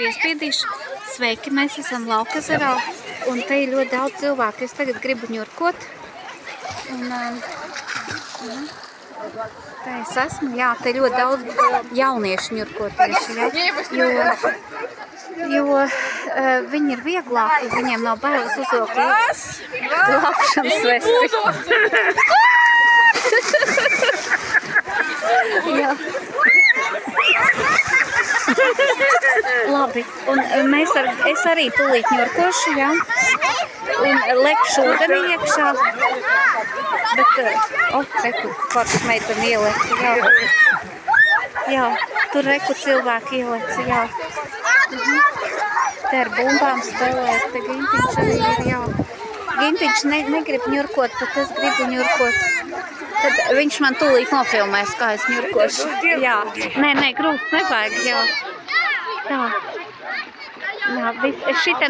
piespiedīšu. Sveiki, mēs esam Laukazarā, un te ir ļoti daudz cilvēku. Es tagad gribu ņurkot. Un, tā es esmu, jā, te ļoti daudz jauniešu ņurkotieši, jā, jo viņi ir vieglāki, viņiem nav bailes uzvilkt glābšanas vesti. Jā. Labi, un es arī tūlīt ņurkošu, jā, un lekšu ūdenī iekšā, bet, reku, kāds meitani ieleka, jā, tur reku cilvēki ieleka, jā. Te ar bumbām spēlēt, te Gintiņš arī ir, jā. Gintiņš negrib ņurkot, bet es gribu ņurkot. Tad viņš man tūlīt nofilmēs, kā es ņurkošu. Jā, nē, grūst nevajag, jā. Tā. Jā, šitā